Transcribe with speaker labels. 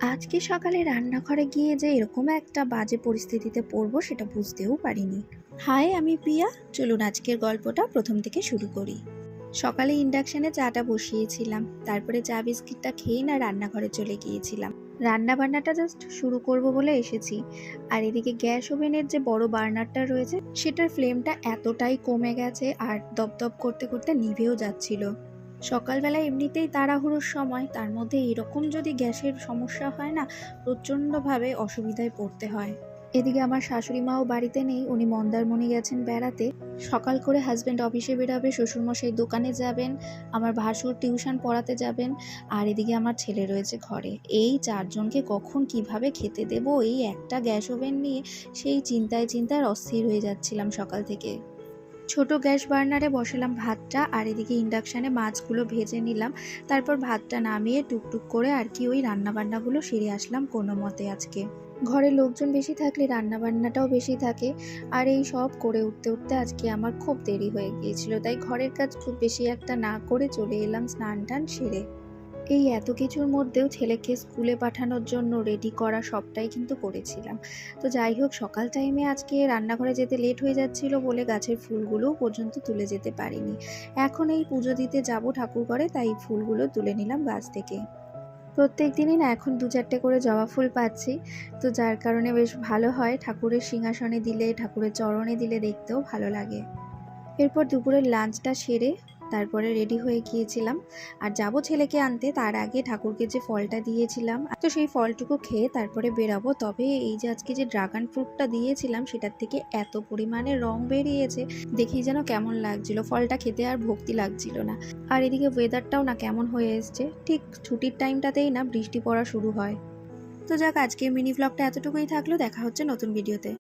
Speaker 1: আজকে সকালে রান্নাঘরে গিয়ে যে এরকম একটা বাজে পরিস্থিতিতে পড়বো সেটা বুঝতেও পারিনি। হাই, আমি প্রিয়া। চলুন আজকের গল্পটা প্রথম থেকে শুরু করি। সকালে ইন্ডাকশনে চাটা বসিয়েছিলাম, তারপরে চা বিস্কিটটা খেয়ে না রান্নাঘরে চলে গিয়েছিলাম। রান্না বান্নাটা জাস্ট শুরু করব বলে এসেছি। আর এদিকে গ্যাস ওভেনের যে বড় বার্নারটা রয়েছে সেটার ফ্লেমটা এতটাই কমে গেছে আর দপদপ করতে করতে নিভেও যাচ্ছিল। সকালবেলা এমনিতেই তাড়াহুড়োর সময়, তার মধ্যে এরকম যদি গ্যাসের সমস্যা হয় না, প্রচণ্ডভাবে অসুবিধায় পড়তে হয়। এদিকে আমার শাশুড়ি মাও বাড়িতে নেই, উনি মন্দারমণি গেছেন বেড়াতে। সকাল করে হাজব্যান্ড অফিসে বেরোবে, শ্বশুরমশাই দোকানে যাবেন, আমার ভাসুর টিউশন পড়াতে যাবেন, আর এদিকে আমার ছেলে রয়েছে ঘরে। এই চারজনকে কখন কিভাবে খেতে দেব, এই একটা গ্যাস ওভেন নিয়ে সেই চিন্তায় চিন্তায় অস্থির হয়ে যাচ্ছিলাম সকাল থেকে। ছোট গ্যাস বার্নারে বসালাম ভাতটা, আর এদিকে ইন্ডাকশানে মাছগুলো ভেজে নিলাম। তারপর ভাতটা নামিয়ে টুকটুক করে আর কি ওই রান্নাবান্নাগুলো সেরে আসলাম কোনো মতে। আজকে ঘরে লোকজন বেশি থাকলে রান্নাবান্নাটাও বেশি থাকে, আর এই সব করে উঠতে উঠতে আজকে আমার খুব দেরি হয়ে গিয়েছিল, তাই ঘরের কাজ খুব বেশি একটা না করে চলে এলাম স্নান টান সেরে। এই এত কিছুর মধ্যেও ছেলেকে স্কুলে পাঠানোর জন্য রেডি করা সবটাই কিন্তু করেছিলাম। তো যাই হোক, সকাল টাইমে আজকে রান্নাঘরে যেতে লেট হয়ে যাচ্ছিল বলে গাছের ফুলগুলোও পর্যন্ত তুলে যেতে পারিনি। এখন এই পুজো দিতে যাব ঠাকুর ঘরে, তাই ফুলগুলো তুলে নিলাম গাছ থেকে। প্রত্যেক দিনই না এখন 2-4টে করে জবা ফুল পাচ্ছি, তো যার কারণে বেশ ভালো হয়। ঠাকুরের সিংহাসনে দিলে, ঠাকুরের চরণে দিলে দেখতেও ভালো লাগে। এরপর দুপুরের লাঞ্চটা সেরে তারপরে রেডি হয়ে গিয়েছিলাম, আর যাব ছেলেকে আনতে। তার আগে ঠাকুরকে যে ফলটা দিয়েছিলাম, তো সেই ফলটুকু খেয়ে তারপরে বেরাবো। তবে এই যে আজকে যে ড্রাগন ফ্রুটটা দিয়েছিলাম সেটার থেকে এত পরিমাণে রং বেরিয়েছে, দেখেই যেন কেমন লাগছিল, ফলটা খেতে আর ভক্তি লাগছিল না। আর এদিকে ওয়েদারটাও না কেমন হয়ে এসছে, ঠিক ছুটির টাইমটাতেই না বৃষ্টি পড়া শুরু হয়। তো যাক, আজকে মিনি ভ্লগটা এতটুকুই থাকলো। দেখা হচ্ছে নতুন ভিডিওতে।